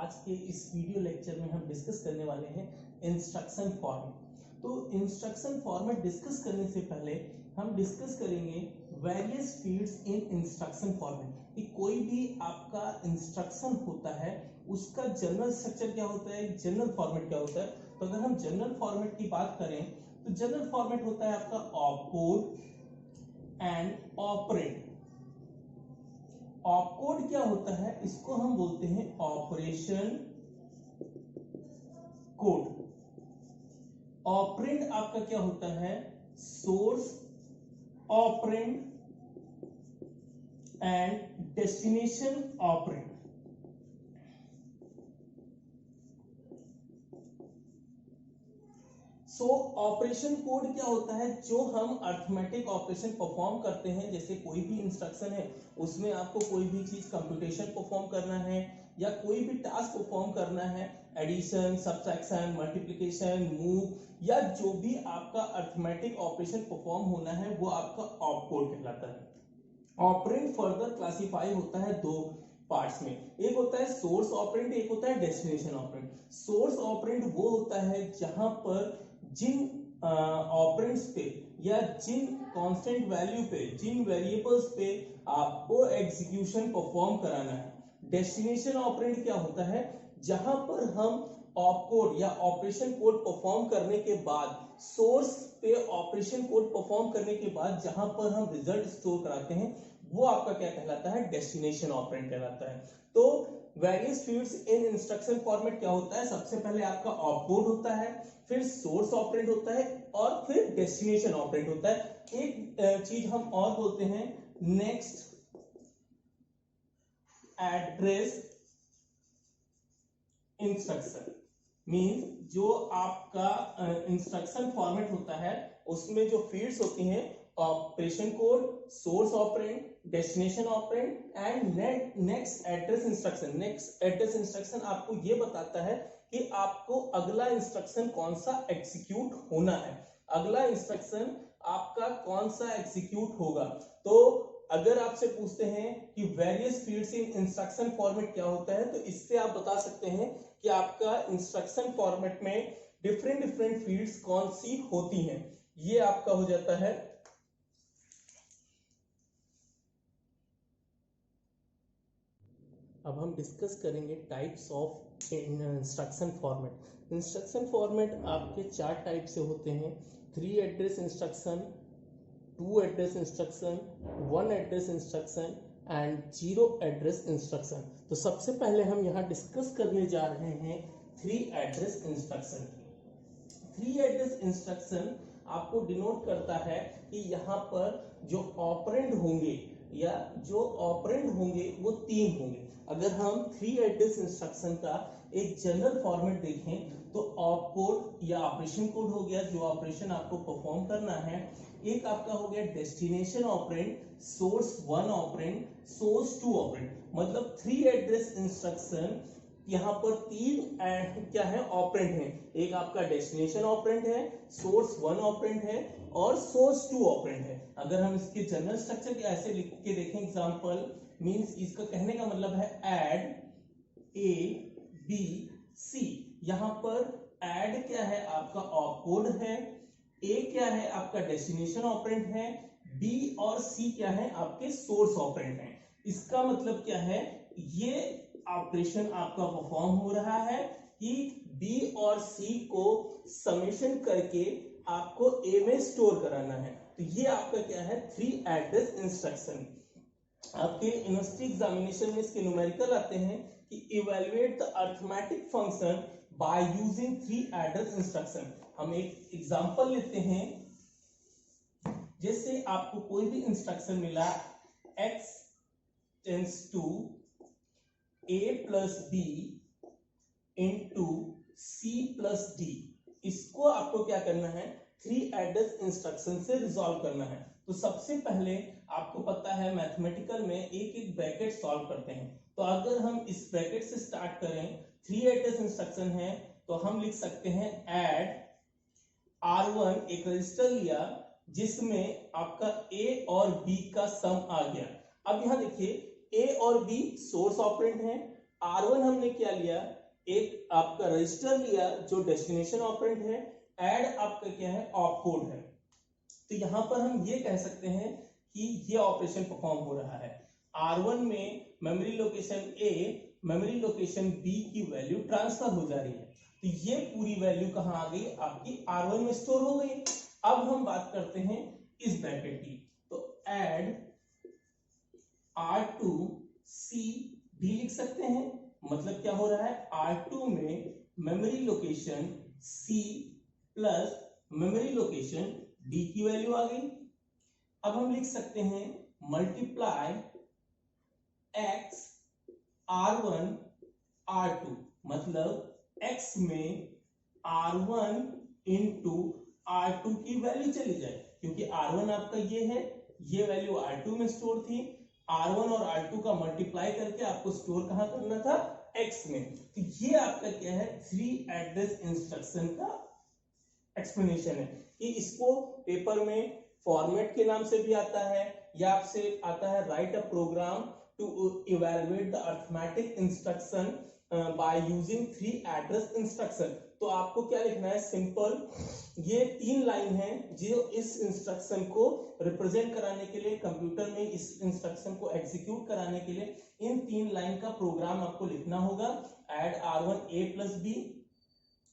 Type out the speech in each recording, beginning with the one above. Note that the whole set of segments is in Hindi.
आज के इस वीडियो लेक्चर में हम डिस्कस करने वाले हैं इंस्ट्रक्शन फॉर्मेट। तो इंस्ट्रक्शन फॉर्मेट डिस्कस करने से पहले हम डिस्कस करेंगे various fields in instruction format कि कोई भी आपका इंस्ट्रक्शन होता है उसका जनरल स्ट्रक्चर क्या होता है, जनरल फॉर्मेट क्या होता है। तो अगर हम जनरल फॉर्मेट की बात करें तो जनरल फॉर्मेट होता है आपका ऑपकोड एंड ऑपरेंड। ऑपकोड क्या होता है, इसको हम बोलते हैं ऑपरेशन कोड। ऑपरेंड आपका क्या होता है, source operand and destination operand. So operation code क्या होता है, जो हम अर्थमेटिक ऑपरेशन परफॉर्म करते हैं, जैसे कोई भी इंस्ट्रक्शन है उसमें आपको कोई भी चीज कंप्यूटेशन परफॉर्म करना है या कोई भी टास्क परफॉर्म करना है, एडिशन, सब्ट्रैक्शन, मल्टीप्लिकेशन, मूव या जो भी आपका अर्थमेटिक ऑपरेशन परफॉर्म होना है वो आपका ऑपकोड कहलाता है। ऑपरेंड फर्दर क्लासिफाई होता है दो पार्ट्स में, एक होता है सोर्स ऑपरेंड, एक होता है डेस्टिनेशन ऑपरेंड। सोर्स ऑपरेंड वो होता है जहां पर जिन ऑपरेंड्स पे या जिन कांस्टेंट वैल्यू पे, जिन वेरिएबल्स पे आपको एग्जीक्यूशन परफॉर्म कराना है। डेस्टिनेशन ऑपरेंड क्या होता है, जहां पर हम ऑपकोड या ऑपरेशन कोड परफॉर्म करने के बाद, सोर्स पे ऑपरेशन कोड परफॉर्म करने के बाद जहां पर हम रिजल्ट स्टोर कराते हैं वो आपका क्या कहलाता है, डेस्टिनेशन ऑपरेंड कहलाता है। तो various fields in instruction format क्या होता है, सबसे पहले आपका ऑपकोड होता है, फिर सोर्स ऑपरेंड होता है और फिर डेस्टिनेशन ऑपरेंड होता है। एक चीज हम और बोलते हैं, नेक्स्ट एड्रेस इंस्ट्रक्शन। मींस जो आपका इंस्ट्रक्शन फॉर्मेट होता है उसमें जो फील्ड्स होती हैं, operation code, source operand, destination operand and next address instruction. Next address instruction आपको ये बताता है कि आपको अगला इंस्ट्रक्शन कौन सा एग्जीक्यूट होना है, अगला इंस्ट्रक्शन आपका कौन सा एग्जीक्यूट होगा। तो अगर आपसे पूछते हैं कि various fields in instruction format क्या होता है, तो इससे आप बता सकते हैं कि आपका इंस्ट्रक्शन फॉर्मेट में डिफरेंट फील्ड्स कौन सी होती हैं। ये आपका हो जाता है। अब हम डिस्कस करेंगे types of instruction format. Instruction format आपके चार टाइप से होते हैं, 3 address instruction, 2 address instruction, 1 address instruction and 0 address instruction. तो सबसे पहले हम यहाँ डिस्कस करने जा रहे हैं 3 एड्रेस इंस्ट्रक्शन की। 3 एड्रेस इंस्ट्रक्शन आपको डिनोट करता है कि यहाँ पर जो ऑपरेंड होंगे या जो ऑपरेंड होंगे वो 3 होंगे। अगर हम 3 एड्रेस इंस्ट्रक्शन का एक जनरल फॉर्मेट देखें तो ऑपकोड या ऑपरेशन कोड हो गया, जो ऑपरेशन आपको परफॉर्म करना है। एक आपका हो गया destination operand, source 1 operand, source 2 operand. मतलब 3 एड्रेस इंस्ट्रक्शन, यहाँ पर 3 क्या है, ऑपरेंड है। एक आपका डेस्टिनेशन ऑपरेंड है, सोर्स 1 ऑपरेंड है और सोर्स 2 ऑपरेंड है। अगर हम इसके जनरल स्ट्रक्चर के ऐसे लिख के देखें, एग्जांपल मींस इसका कहने का मतलब है ऐड ए बी सी। यहाँ पर ऐड क्या है, आपका ऑपकोड है, ए क्या है, आपका डेस्टिनेशन ऑपरेंड है, बी और सी क्या है, आपके सोर्स ऑपरेंड है। इसका मतलब क्या है, ये ऑपरेशन आपका परफॉर्म हो रहा है कि बी और सी को समेशन करके आपको ए में स्टोर कराना है। तो ये आपका क्या है, 3 एड्रेस इंस्ट्रक्शन। आपके यूनिवर्सिटी एग्जामिनेशन में इसके न्यूमेरिकल आते हैं कि evaluate the arithmetic function by using 3 address instruction. हम एक एग्जांपल लेते हैं, जैसे आपको कोई भी इंस्ट्रक्शन मिला, x tends to a plus b into c plus d। इसको आपको क्या करना है, 3 एड्रेस इंस्ट्रक्शन से रिजॉल्व करना है। तो सबसे पहले आपको पता है मैथमेटिकल में एक एक ब्रैकेट सॉल्व करते हैं। तो अगर हम इस ब्रैकेट से स्टार्ट करें, 3 एड्रेस इंस्ट्रक्शन है तो हम लिख सकते हैं ऐड R1, एक रजिस्टर लिया जिसमें आपका a और b का सम आ गया। अब यहां देखिए a और b सोर्स ऑपरेंड है, R1 हमने क्या लिया, एक आपका रजिस्टर लिया जो डेस्टिनेशन ऑपरेंड है, ऐड आपका क्या है, ऑपकोड है। तो यहां पर हम ये कह सकते हैं कि ये ऑपरेशन परफॉर्म हो रहा है। R1 में memory location A memory location B की वैल्यू ट्रांसफर हो जा रही है, तो ये पूरी वैल्यू कहां आ गई, आपकी R1 में स्टोर हो गई। अब हम बात करते हैं इस ब्रैकेट की, तो ऐड R2 C D लिख सकते हैं। मतलब क्या हो रहा है, R2 में memory location C plus memory location D की वैल्यू आ गई। अब हम लिख सकते हैं मल्टीप्लाई X R1 R2, मतलब X में R1 इंटू R2 की वैल्यू चली जाए, क्योंकि R1 आपका ये है, ये वैल्यू R2 में स्टोर थी। R1 और R2 का मल्टीप्लाई करके आपको स्टोर कहां करना था, X में। तो ये आपका क्या है, 3 एड्रेस इंस्ट्रक्शन का एक्सप्लेनेशन है। कि इसको पेपर में फॉर्मेट के नाम से भी आता है, या आपसे आता है write a program to evaluate the arithmetic instruction by using 3 address instruction. तो आपको क्या लिखना है, सिंपल, ये 3 लाइन है जो इस इंस्ट्रक्शन को रिप्रेजेंट कराने के लिए, कंप्यूटर में इस इंस्ट्रक्शन को एग्जीक्यूट कराने के लिए इन 3 लाइन का प्रोग्राम आपको लिखना होगा। Add R1 A plus B,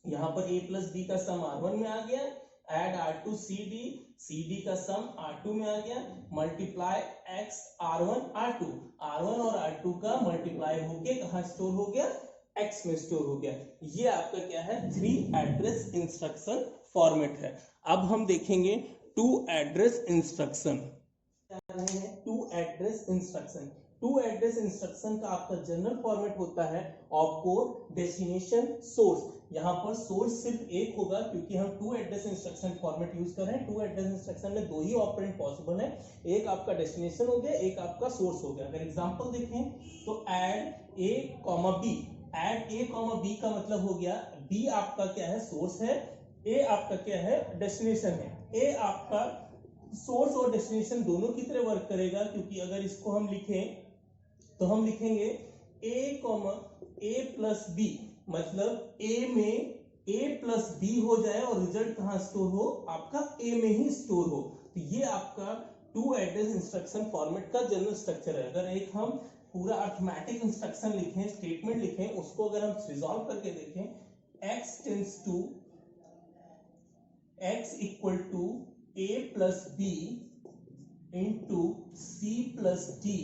यहां पर A प्लस B का सम R1 में आ गया। ऐड R2 CD, CD का सम R2 में आ गया। Multiply X R1 R2, R1 और R2 का मल्टीप्लाई होके कहां स्टोर हो गया, X में स्टोर हो गया। ये आपका क्या है, 3 एड्रेस इंस्ट्रक्शन फॉर्मेट है। अब हम देखेंगे 2 address instruction. 2 address instruction, 2 address instruction का आपका जनरल फॉर्मेट होता है ऑपकोड, डेस्टिनेशन, सोर्स। यहां पर सोर्स सिर्फ एक होगा, क्योंकि हम 2 एड्रेस इंस्ट्रक्शन फॉर्मेट यूज कर रहे हैं। 2 एड्रेस इंस्ट्रक्शन में 2 ही ऑपरेंड पॉसिबल है, एक आपका डेस्टिनेशन हो गया, एक आपका सोर्स हो गया। अगर एग्जांपल देखें तो add A, B, add A, B का मतलब हो गया, B आपका क्या है, सोर्स है, A आपका क्या है, डेस्टिनेशन है। A आपका सोर्स और डेस्टिनेशन दोनों की तरह वर्क करेगा, क्योंकि अगर इसको हम लिखें तो हम लिखेंगे A प्लस B, मतलब A में A प्लस B हो जाए और रिजल्ट कहां स्टोर हो, आपका A में ही स्टोर हो। तो ये आपका 2 एड्रेस इंस्ट्रक्शन फॉर्मेट का जनरल स्ट्रक्चर है। अगर एक हम पूरा अरिथमेटिक इंस्ट्रक्शन लिखें, स्टेटमेंट लिखें, उसको अगर हम रिजॉल्व करके देखें, x tends to x equal to A plus B into C plus D।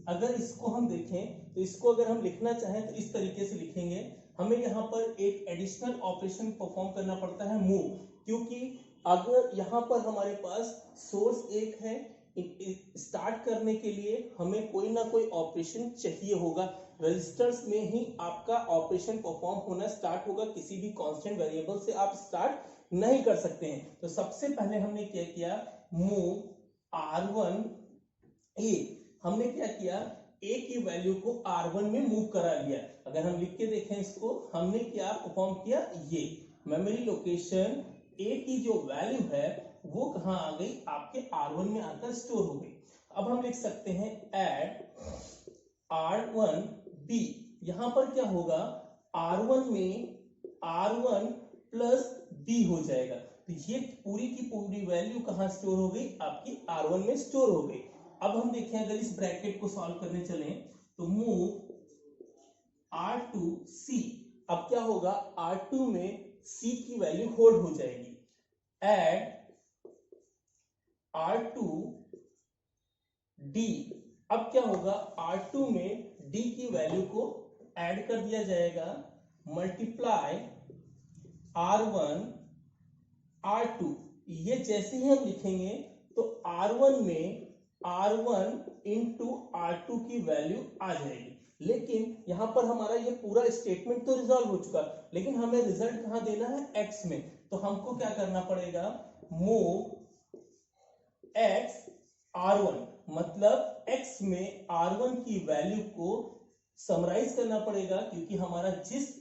अगर इसको हम देखें तो इसको अगर हम लिखना चाहें तो इस तरीके से लिखेंगे। हमें यहाँ पर एक एडिशनल ऑपरेशन परफॉर्म करना पड़ता है, मूव, क्योंकि अगर यहाँ पर हमारे पास सोर्स एक है, स्टार्ट करने के लिए हमें कोई ना कोई ऑपरेशन चाहिए होगा। रजिस्टर्स में ही आपका ऑपरेशन परफॉर्म होना स्टार्ट होगा, किसी भी कांस्टेंट वेरिएबल से आप स्टार्ट नहीं कर सकते हैं। तो सबसे पहले हमने क्या किया, मूव R1 A, हमने क्या किया, A की वैल्यू को R1 में मूव करा लिया। अगर हम लिख के देखें इसको, हमने क्या परफॉर्म किया, ये मेमोरी लोकेशन A की जो वैल्यू है वो कहां आ गई, आपके R1 में आकर स्टोर हो गई। अब हम लिख सकते हैं ऐड R1 B, यहां पर क्या होगा, R1 में R1 प्लस B हो जाएगा। तो ये पूरी की पूरी वैल्यू कहां स्टोर हो गई, आपकी R1 में स्टोर हो गई। अब हम देखें, अगर इस ब्रैकेट को सॉल्व करने चलें तो मूव R2 C, अब क्या होगा, R2 में C की वैल्यू होल्ड हो जाएगी। ऐड R2 D, अब क्या होगा, R2 में D की वैल्यू को ऐड कर दिया जाएगा। मल्टीप्लाई R1 R2, ये जैसे ही हम लिखेंगे तो R1 में R1 इंटू R2 की वैल्यू आ जाएगी। लेकिन यहां पर हमारा ये पूरा स्टेटमेंट तो रिजॉल्व हो चुका, लेकिन हमें रिजल्ट कहां देना है, X में। तो हमको क्या करना पड़ेगा, मूव X R1, मतलब X में R1 की वैल्यू को समराइज करना पड़ेगा, क्योंकि हमारा जिस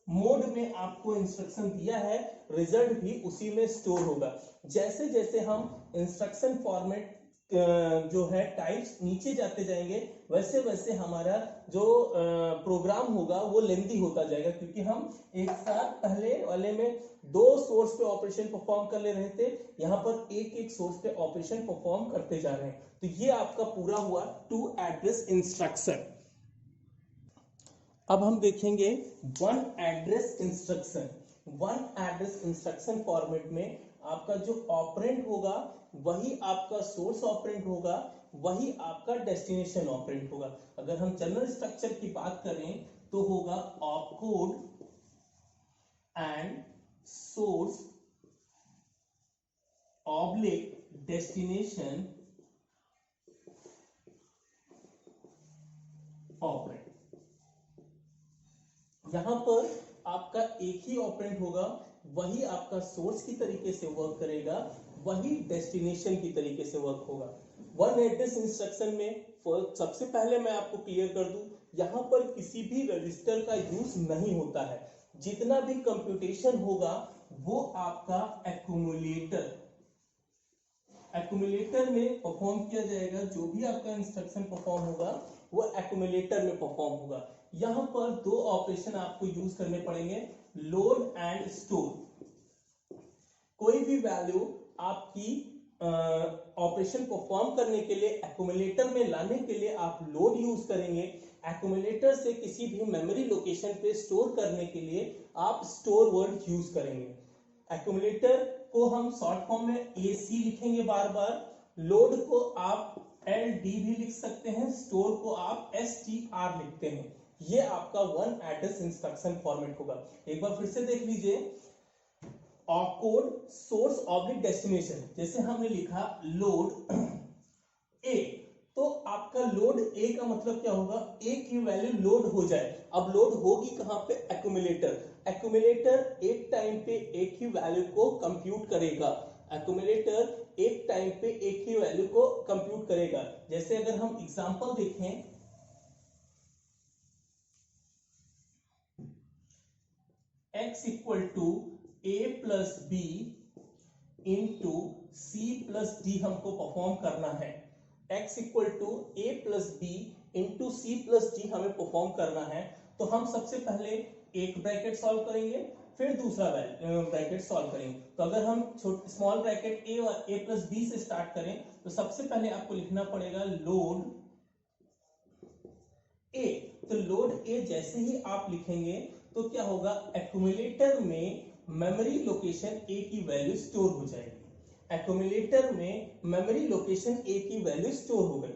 मोड में आपको इंस्ट्रक्शन दिया है रिजल्ट भी उसी में स्टोर होगा। जैसे जैसे हम इंस्ट्रक्शन फॉर्मेट जो है टाइप्स नीचे जाते जाएंगे वैसे वैसे हमारा जो प्रोग्राम होगा वो लेंथी होता जाएगा, क्योंकि हम एक साथ पहले वाले में 2 सोर्स पे ऑपरेशन परफॉर्म कर ले रहे थे, यहाँ पर एक एक सोर्स पे ऑपरेशन परफॉर्म करते जा रहे हैं। तो ये आपका पूरा हुआ टू एड्रेस इंस्ट्रक्शन। अब हम देखेंगे one address instruction. One address instruction format में आपका जो ऑपरेंड होगा वही आपका सोर्स ऑपरेंड होगा, वही आपका डेस्टिनेशन ऑपरेंड होगा। अगर हम जनरल स्ट्रक्चर की बात करें तो होगा opcode and source oblique destination operand. यहां पर आपका एक ही ऑपरेंड होगा, वही आपका सोर्स की तरीके से वर्क करेगा, वही डेस्टिनेशन की तरीके से वर्क होगा। वन एड्रेस इंस्ट्रक्शन में सबसे पहले मैं आपको क्लियर कर दूं, यहां पर किसी भी रजिस्टर का यूज नहीं होता है। जितना भी कंप्यूटेशन होगा वो आपका एक्यूमुलेटर में परफॉर्म किया जाएगा। जो भी आपका इंस्ट्रक्शन परफॉर्म होगा वो एक्यूमुलेटर में परफॉर्म होगा। यहां पर 2 ऑपरेशन आपको यूज करने पड़ेंगे, लोड एंड स्टोर। कोई भी वैल्यू आपकी ऑपरेशन परफॉर्म करने के लिए एक्यूमुलेटर में लाने के लिए आप लोड यूज करेंगे। एक्यूमुलेटर से किसी भी मेमोरी लोकेशन पे स्टोर करने के लिए आप स्टोर वर्ड यूज करेंगे। एक्यूमुलेटर को हम शॉर्ट फॉर्म में AC लिखेंगे बार बार। लोड को आप LD भी लिख सकते हैं, स्टोर को आप STR लिखते हैं। ये आपका वन एड्रेस इंस्ट्रक्शन फॉर्मेट होगा। एक बार फिर से देख लीजिए, ऑपकोड सोर्स ऑब्लिक डेस्टिनेशन, जैसे हमने लिखा लोड A, तो आपका लोड A का मतलब क्या होगा, A की वैल्यू लोड हो जाए। अब लोड होगी कहां पे, एक्यूमुलेटर एक टाइम पे एक ही वैल्यू को कंप्यूट करेगा। एक्यूमुलेटर एक टाइम पे एक ही वैल्यू को कंप्यूट करेगा। जैसे अगर हम एग्जांपल देखें, x equal to a plus B into C plus D हमको परफॉर्म करना है। x equal to a plus B into C plus D हमें परफॉर्म करना है। तो हम सबसे पहले एक ब्रैकेट सॉल्व करेंगे, फिर दूसरा ब्रैकेट सॉल्व करेंगे। तो अगर हम स्मॉल ब्रैकेट a और a प्लस बी से स्टार्ट करें तो सबसे पहले आपको लिखना पड़ेगा लोड a। तो लोड a जैसे ही आप लिखेंगे तो क्या होगा, एक्यूमुलेटर में मेमोरी लोकेशन A की वैल्यू स्टोर हो जाएगी। एक्यूमुलेटर में मेमोरी लोकेशन A की वैल्यू स्टोर हो गई।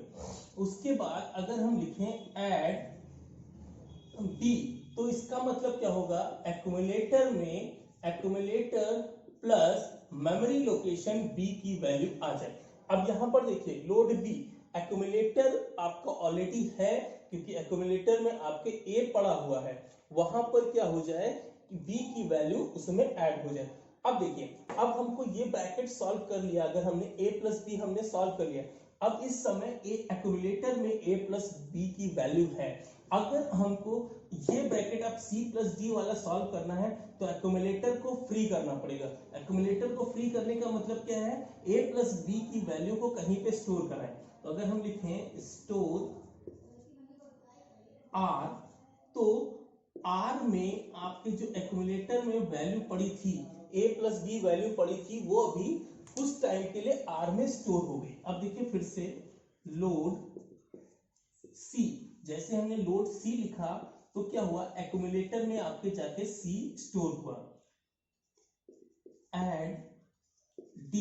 उसके बाद अगर हम लिखें ऐड B, तो इसका मतलब क्या होगा, accumulator plus memory location B की वैल्यू आ जाए। अब यहां पर देखिए लोड B, एक्यूमुलेटर आपका ऑलरेडी है क्योंकि एक्यूमुलेटर में आपके A पड़ा हुआ है, वहां पर क्या हो जाए कि B की वैल्यू उसमें ऐड हो जाए। अब देखिए, अब हमको ये ब्रैकेट सॉल्व कर लिया, अगर हमने A प्लस बी हमने सॉल्व कर लिया। अब इस समय एक्यूमुलेटर में A प्लस बी की वैल्यू है। अगर हमको ये ब्रैकेट अब C प्लस डी वाला सॉल्व करना है तो एक्यूमुलेटर को फ्री करना पड़ेगा। एक्यूमुलेटर को फ्री करने का मतलब क्या है, A प्लस बी की वैल्यू को कहीं पे स्टोर करना है। तो अगर हम लिखें स्टोर R, तो R में आपके जो एक्यूमुलेटर में वैल्यू पड़ी थी, A प्लस बी वैल्यू पड़ी थी, वो अभी कुछ टाइम के लिए R में स्टोर हो गई। अब देखिए फिर से लोड C, जैसे हमने लोड C लिखा तो क्या हुआ, एक्यूमुलेटर में आपके जाके C स्टोर हुआ। ऐड D,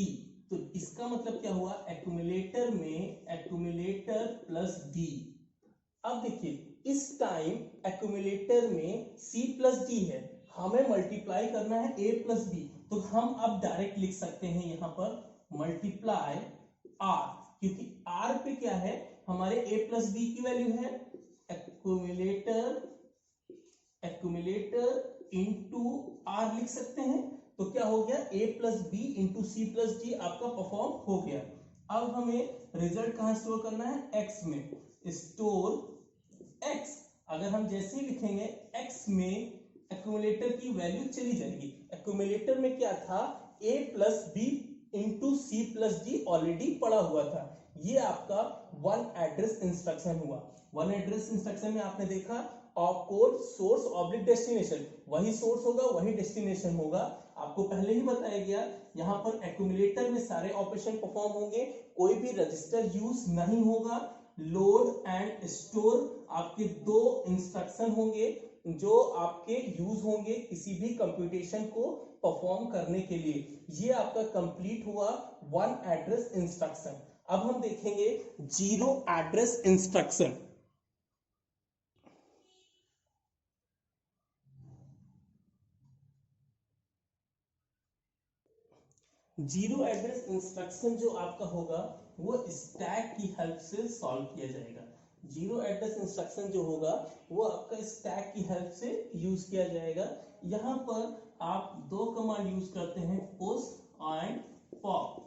तो इसका मतलब क्या हुआ, एक्यूमुलेटर में एक्यूमुलेटर प्लस D। अब देखिए इस टाइम एक्यूमुलेटर में C प्लस डी है, हमें मल्टीप्लाई करना है A प्लस बी, तो हम अब डायरेक्ट लिख सकते हैं यहां पर मल्टीप्लाई R, क्योंकि R पे क्या है, हमारे A प्लस बी की वैल्यू है। एक्यूमुलेटर इंटू R लिख सकते हैं, तो क्या हो गया, A plus B into C plus D आपका परफॉर्म हो गया। अब हमें रिजल्ट कहां स्टोर करना है, X में। स्टोर X, अगर हम जैसे ही लिखेंगे X में एक्यूमुलेटर की वैल्यू चली जाएगी। एक्यूमुलेटर में क्या था, A plus B into C plus D already पड़ा हुआ था, ये आपका वन एड्रेस इंस्ट्रक्शन हुआ। वन एड्रेस इंस्ट्रक्शन में आपने देखा op code source oblique destination, वही सोर्स होगा वही डेस्टिनेशन होगा। आपको पहले ही बताया गया यहाँ पर एक्यूमुलेटर में सारे ऑपरेशन परफॉर्म होंगे, कोई भी रजिस्टर यूज नहीं होगा। लोड एंड स्टोर आपके दो इंस्ट्रक्शन होंगे जो आपके यूज होंगे किसी भी कंप्यूटेशन को परफॉर्म करने के लिए। ये आपका कंप्लीट हुआ वन एड्रेस इंस्ट्रक्शन। अब हम देखेंगे zero address instruction. Zero address instruction जो आपका होगा वो स्टैक की हेल्प से सॉल्व किया जाएगा। जीरो एड्रेस इंस्ट्रक्शन जो होगा वो आपका स्टैक की हेल्प से यूज किया जाएगा। यहाँ पर आप दो कमांड यूज करते हैं, पुश एंड पॉप।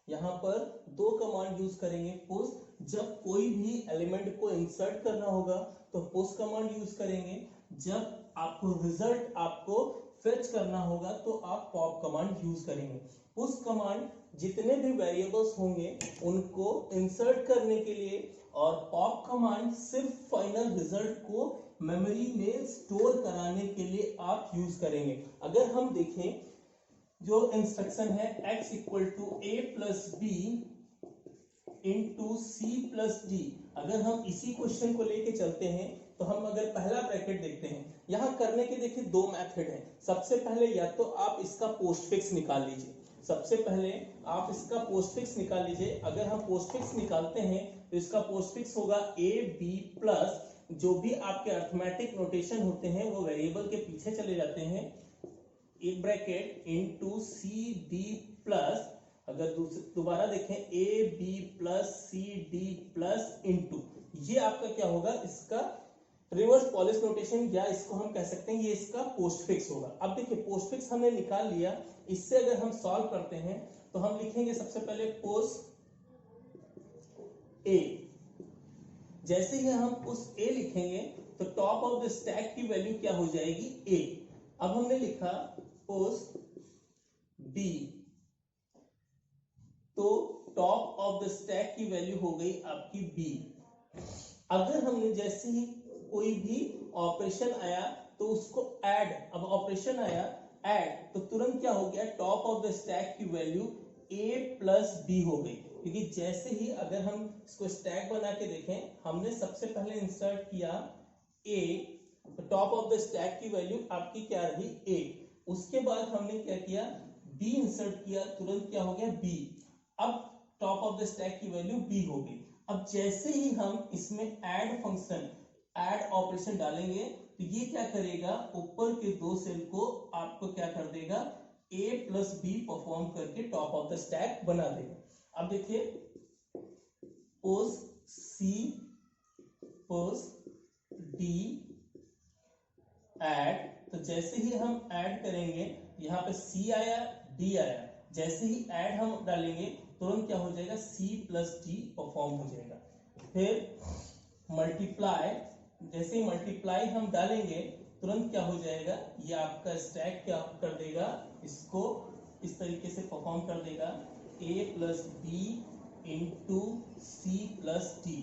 यहाँ पर दो कमांड यूज करेंगे। पुश, जब कोई भी एलिमेंट को इंसर्ट करना होगा तो पुश कमांड यूज करेंगे। जब आपको रिजल्ट आपको फेच करना होगा तो आप पॉप कमांड यूज करेंगे। पुश कमांड जितने भी वेरिएबल्स होंगे उनको इंसर्ट करने के लिए, और पॉप कमांड सिर्फ फाइनल रिजल्ट को मेमोरी में स्टोर कराने के लिए आप यूज करेंगे। अगर हम देखें जो इंस्ट्रक्शन है x equal to a plus B into C plus D, अगर हम इसी क्वेश्चन को लेके चलते हैं तो हम अगर पहला ब्रैकेट देखते हैं, यहां करने के देखिए दो मेथड है। सबसे पहले या तो आप इसका पोस्टफिक्स निकाल लीजिए, सबसे पहले आप इसका पोस्टफिक्स निकाल लीजिए। अगर हम पोस्टफिक्स निकालते हैं तो इसका पोस्टफिक्स होगा a b प्लस, जो भी आपके अर्थमेटिक नोटेशन होते हैं वो वेरिएबल के पीछे चले जाते हैं, एक bracket into C D plus, अगर दोबारा देखें a b plus C D plus into, ये आपका क्या होगा, इसका रिवर्स पॉलिश नोटेशन, या इसको हम कह सकते हैं ये इसका पोस्टफिक्स होगा। अब देखिए पोस्टफिक्स हमने निकाल लिया, इससे अगर हम सॉल्व करते हैं तो हम लिखेंगे सबसे पहले पोस्ट ए। जैसे ही हम उस ए लिखेंगे तो टॉप ऑफ द स्टैक की वैल्यू क्या हो जाएगी, ए। अब हमने लिखा पोस्ट बी, तो टॉप ऑफ द स्टैक की वैल्यू हो गई आपकी बी। अगर हमने जैसे ही कोई भी ऑपरेशन आया तो उसको ऐड, अब ऑपरेशन आया ऐड, तो तुरंत क्या हो गया, टॉप ऑफ द स्टैक की वैल्यू a प्लस बी हो गई। क्योंकि जैसे ही अगर हम इसको स्टैक बना के देखें, हमने सबसे पहले इंसर्ट किया a, तो टॉप ऑफ द स्टैक की वैल्यू आपकी क्या रही, a। उसके बाद हमने क्या किया, b इंसर्ट किया, तुरंत क्या हो गया, b। अब टॉप ऑफ द स्टैक की वैल्यू b हो गई। अब जैसे ही हम इसमें ऐड फंक्शन, ऐड ऑपरेशन डालेंगे तो ये क्या करेगा, ऊपर के दो सेल को आपको क्या कर देगा, a प्लस बी परफॉर्म करके टॉप ऑफ द स्टैक बना देगा। अब देखिए पोस्ट सी पोस्ट डी ऐड, तो जैसे ही हम ऐड करेंगे यहाँ पे c आया d आया, जैसे ही ऐड हम डालेंगे तुरंत क्या हो जाएगा, c प्लस d परफॉर्म हो जाएगा। फिर मल्टीप्लाई, जैसे ही मल्टीप्लाई हम डालेंगे तुरंत क्या हो जाएगा, ये आपका स्टैक क्या कर देगा, इसको इस तरीके से परफॉर्म कर देगा, a plus B into C plus D.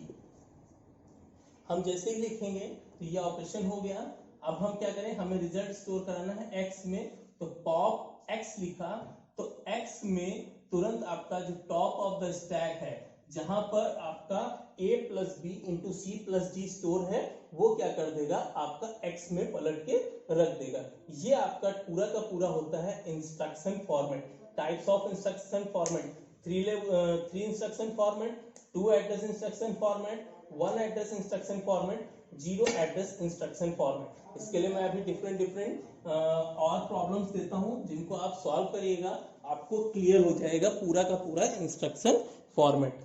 हम जैसे ही लिखेंगे तो ये ऑपरेशन हो गया। अब हम क्या करें, हमें रिजल्ट स्टोर कराना है x में, तो पॉप x लिखा, तो x में तुरंत आपका जो टॉप ऑफ द स्टैक है, जहां पर आपका a plus B into C plus D store है, वो क्या कर देगा, आपका x में पलट के रख देगा। ये आपका पूरा का पूरा होता है instruction format. Types of instruction format, 3 instruction format, 2 address instruction format, 1 address instruction format, 0 address instruction format. इसके लिए मैं अभी डिफरेंट और प्रॉब्लम्स देता हूं, जिनको आप सॉल्व करिएगा, आपको क्लियर हो जाएगा पूरा का पूरा इंस्ट्रक्शन फॉर्मेट।